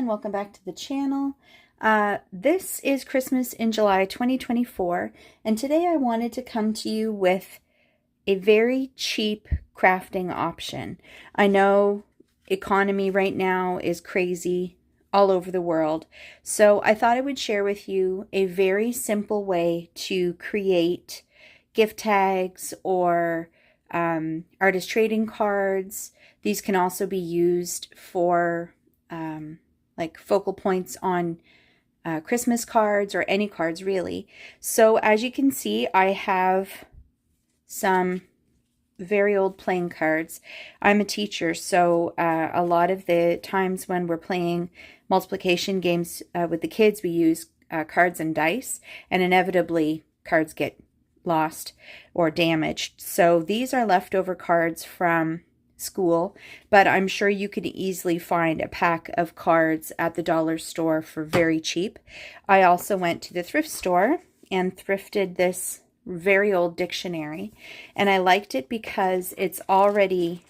welcome back to the channel. This is Christmas in July 2024, and today I wanted to come to you with a very cheap crafting option. I know economy right now is crazy all over the world, so I thought I would share with you a very simple way to create gift tags or artist trading cards. These can also be used for like focal points on Christmas cards or any cards really. So as you can see, I have some very old playing cards. I'm a teacher, so a lot of the times when we're playing multiplication games with the kids, we use cards and dice, and inevitably cards get lost or damaged. So these are leftover cards from school, but I'm sure you could easily find a pack of cards at the dollar store for very cheap. I also went to the thrift store and thrifted this very old dictionary, and I liked it because it's already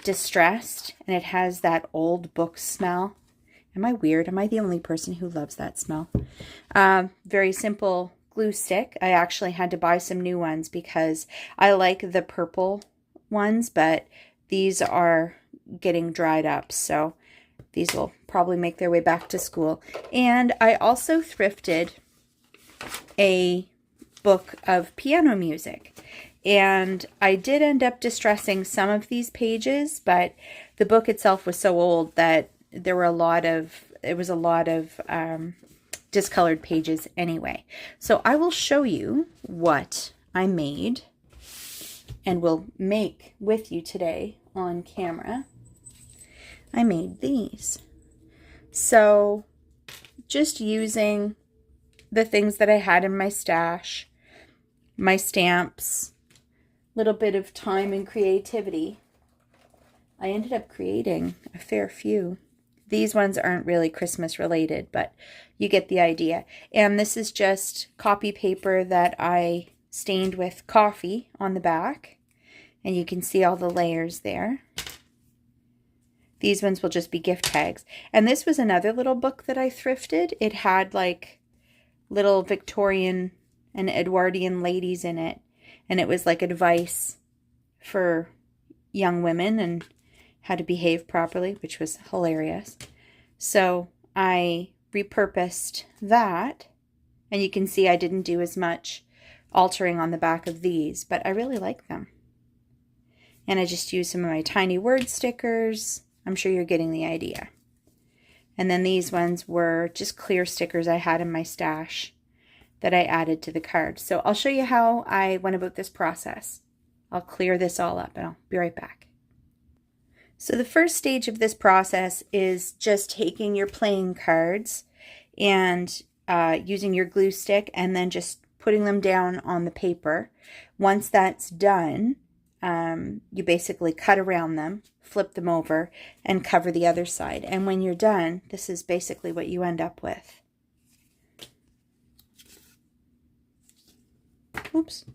distressed and it has that old book smell. Am I weird? Am I the only person who loves that smell? Very simple glue stick. I actually had to buy some new ones because I like the purple ones, but these are getting dried up, so these will probably make their way back to school. And I also thrifted a book of piano music, and I did end up distressing some of these pages, but the book itself was so old that there were a lot of discolored pages anyway. So I will show you what I made and will make with you today on camera. I made these. So just using the things that I had in my stash, my stamps, little bit of time and creativity, I ended up creating a fair few. These ones aren't really Christmas related, but you get the idea. And this is just copy paper that I stained with coffee on the back. And you can see all the layers there. These ones will just be gift tags. And this was another little book that I thrifted. It had like little Victorian and Edwardian ladies in it. And it was like advice for young women and how to behave properly, which was hilarious. So I repurposed that. And you can see I didn't do as much altering on the back of these, but I really like them. And I just used some of my tiny word stickers. I'm sure you're getting the idea. And then these ones were just clear stickers I had in my stash that I added to the card. So I'll show you how I went about this process. I'll clear this all up and I'll be right back. So the first stage of this process is just taking your playing cards and using your glue stick and then just putting them down on the paper. Once that's done, you basically cut around them, flip them over, and cover the other side. And when you're done, this is basically what you end up with. Oops.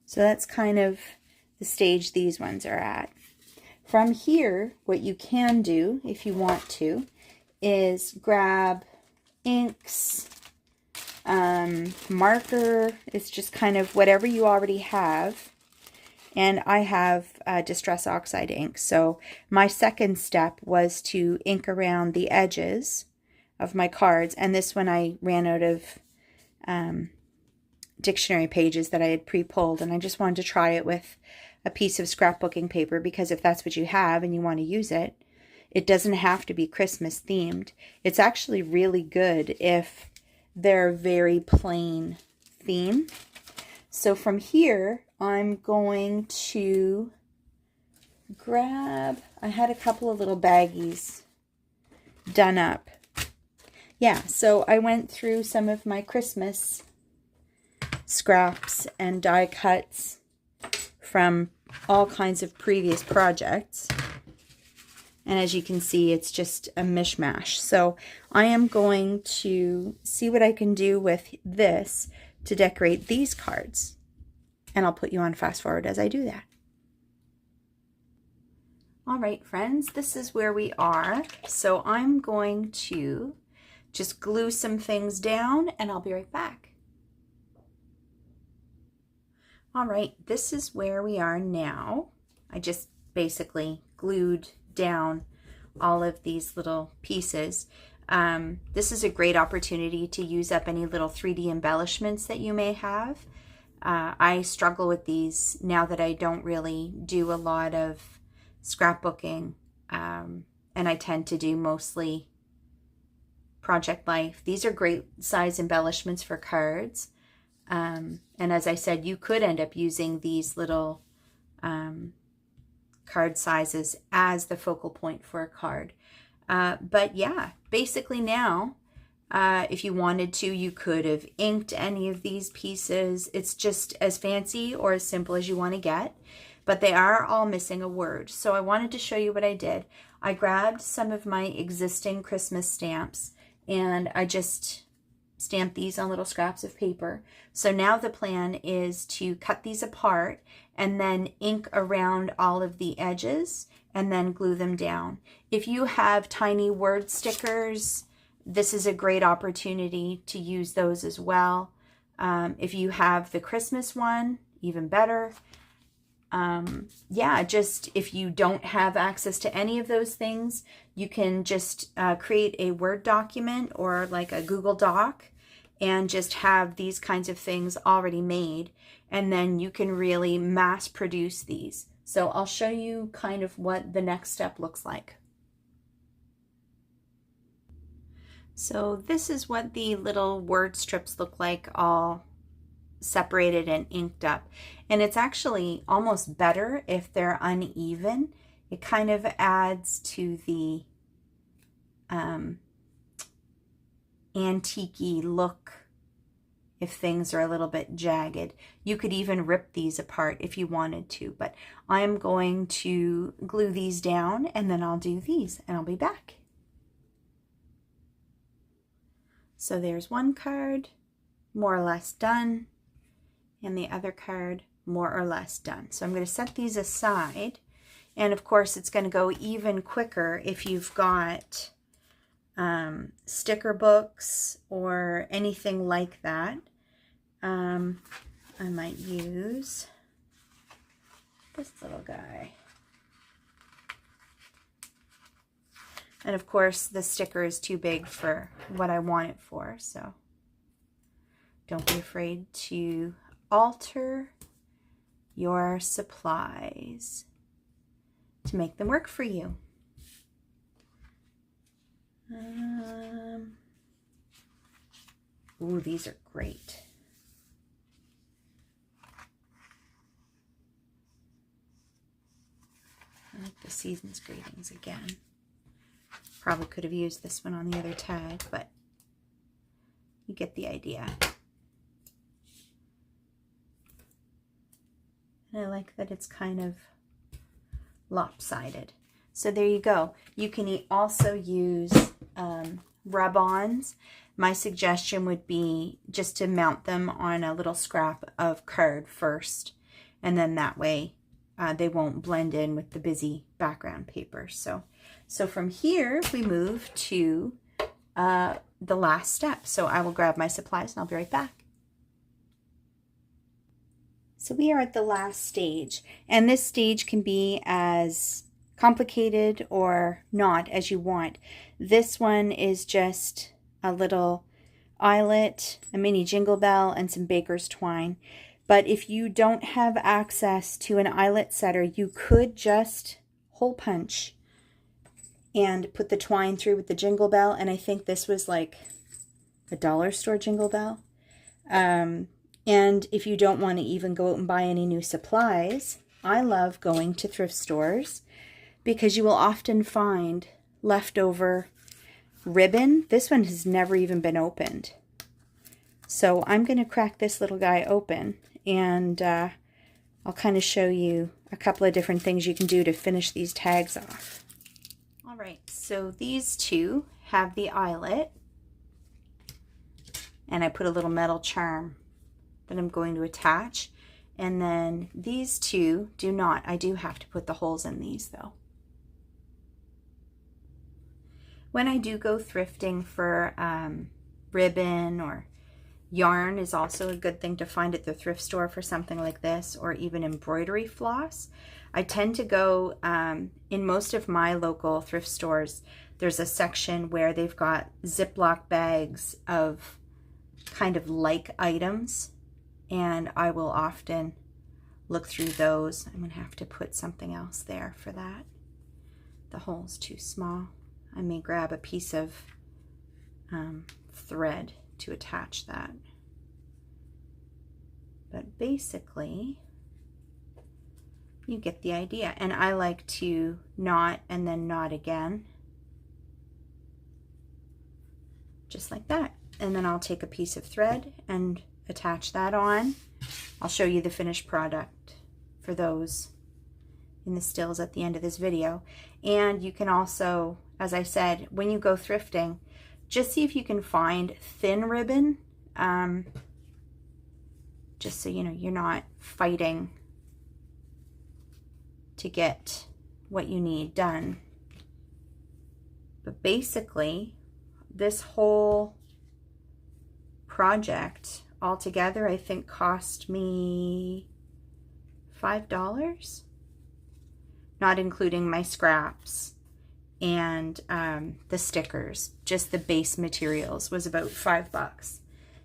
So that's kind of the stage these ones are at. From here, what you can do, if you want to, is grab inks, marker. It's just kind of whatever you already have. And I have Distress Oxide ink. So my second step was to ink around the edges of my cards. And this one I ran out of dictionary pages that I had pre-pulled. And I just wanted to try it with a piece of scrapbooking paper, because if that's what you have and you want to use it, it doesn't have to be Christmas themed. It's actually really good if they're very plain theme. So from here, I'm going to grab, I had a couple of little baggies done up. Yeah, so I went through some of my Christmas scraps and die cuts from all kinds of previous projects. And as you can see, it's just a mishmash. So I am going to see what I can do with this to decorate these cards. And I'll put you on fast forward as I do that. All right, friends, this is where we are. So I'm going to just glue some things down and I'll be right back. All right, this is where we are now. I just basically glued down all of these little pieces. This is a great opportunity to use up any little 3D embellishments that you may have. I struggle with these now that I don't really do a lot of scrapbooking, and I tend to do mostly Project Life. These are great size embellishments for cards. And as I said, you could end up using these little card sizes as the focal point for a card. But yeah, basically now, if you wanted to, you could have inked any of these pieces. It's just as fancy or as simple as you want to get, but they are all missing a word. So I wanted to show you what I did. I grabbed some of my existing Christmas stamps and I just stamped these on little scraps of paper. So now the plan is to cut these apart and then ink around all of the edges and then glue them down. If you have tiny word stickers, this is a great opportunity to use those as well. If you have the Christmas one, even better. Yeah, just if you don't have access to any of those things, you can just create a Word document or like a Google Doc and just have these kinds of things already made, and then you can really mass produce these. So I'll show you kind of what the next step looks like. So this is what the little word strips look like, all separated and inked up. And it's actually almost better if they're uneven. It kind of adds to the antique-y look if things are a little bit jagged. You could even rip these apart if you wanted to, but I'm going to glue these down and then I'll do these and I'll be back. So there's one card, more or less done, and the other card, more or less done. So I'm going to set these aside, and of course it's going to go even quicker if you've got sticker books or anything like that. I might use this little guy. And of course, the sticker is too big for what I want it for, so don't be afraid to alter your supplies to make them work for you. Ooh, these are great. I like the Seasons Greetings again. Probably could have used this one on the other tag, but you get the idea. And I like that it's kind of lopsided. So there you go. You can also use rub-ons. My suggestion would be just to mount them on a little scrap of card first, and then that way they won't blend in with the busy background paper. So from here, we move to the last step. So I will grab my supplies and I'll be right back. So we are at the last stage, and this stage can be as complicated or not as you want. This one is just a little eyelet, a mini jingle bell, and some baker's twine. But if you don't have access to an eyelet setter, you could just hole punch and put the twine through with the jingle bell. And I think this was like a dollar store jingle bell. And if you don't want to even go out and buy any new supplies, I love going to thrift stores because you will often find leftover ribbon. This one has never even been opened. So I'm going to crack this little guy open, and I'll kind of show you a couple of different things you can do to finish these tags off. All right, so these two have the eyelet, and I put a little metal charm that I'm going to attach. And then these two do not. I do have to put the holes in these though. When I do go thrifting for ribbon or yarn is also a good thing to find at the thrift store for something like this, or even embroidery floss. I tend to go, in most of my local thrift stores, there's a section where they've got Ziploc bags of kind of like items, and I will often look through those. I'm going to have to put something else there for that. The hole's too small. I may grab a piece of thread to attach that. But basically, you get the idea. And I like to knot and then knot again. Just like that. And then I'll take a piece of thread and attach that on. I'll show you the finished product for those in the stills at the end of this video. And you can also, as I said, when you go thrifting, just see if you can find thin ribbon, just so you know you're not fighting to get what you need done. But basically, this whole project altogether, I think, cost me $5, not including my scraps and the stickers. Just the base materials was about $5,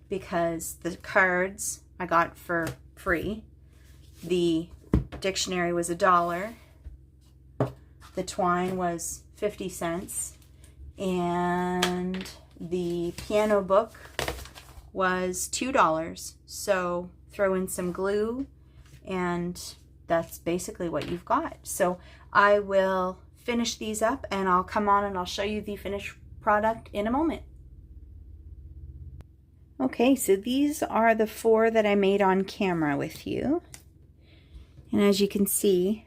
because the cards I got for free, the dictionary was $1, the twine was 50 cents, and the piano book was $2. So throw in some glue and that's basically what you've got. So I will finish these up and I'll come on and I'll show you the finished product in a moment. Okay, so these are the 4 that I made on camera with you. And as you can see,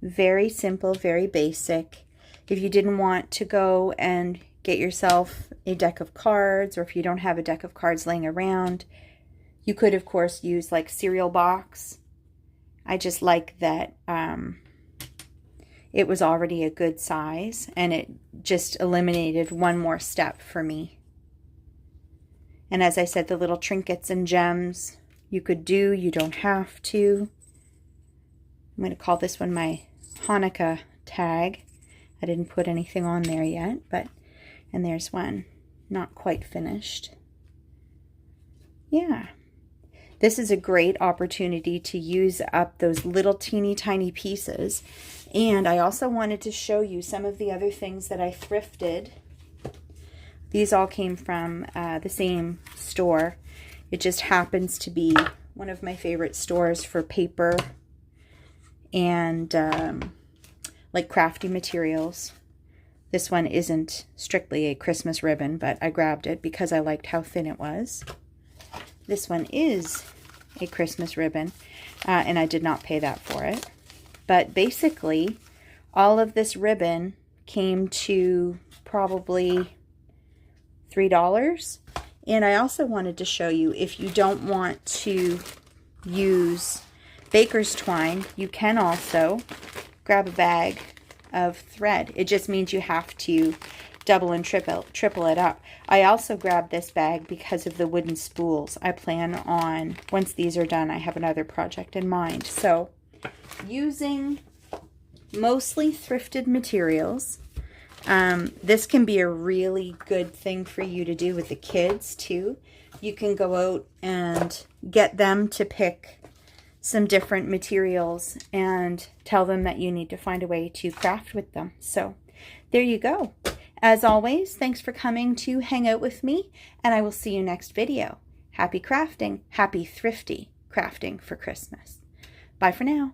very simple, very basic. If you didn't want to go and get yourself a deck of cards, or if you don't have a deck of cards laying around, you could, of course, use like cereal box. I just like that it was already a good size, and it just eliminated one more step for me. And as I said, the little trinkets and gems you could do, you don't have to. I'm going to call this one my Hanukkah tag. I didn't put anything on there yet, but, and there's one not quite finished. Yeah. This is a great opportunity to use up those little teeny tiny pieces. And I also wanted to show you some of the other things that I thrifted. These all came from the same store. It just happens to be one of my favorite stores for paper and like crafty materials. This one isn't strictly a Christmas ribbon, but I grabbed it because I liked how thin it was. This one is a Christmas ribbon, and I did not pay that for it. But basically, all of this ribbon came to probably $3. And I also wanted to show you, if you don't want to use baker's twine, you can also grab a bag of thread. It just means you have to double and triple it up. I also grabbed this bag because of the wooden spools. I plan on, once these are done, I have another project in mind. So using mostly thrifted materials, this can be a really good thing for you to do with the kids too. You can go out and get them to pick some different materials and tell them that you need to find a way to craft with them. So there you go. As always, thanks for coming to hang out with me, and I will see you next video. Happy crafting, happy thrifty crafting for Christmas. Bye for now.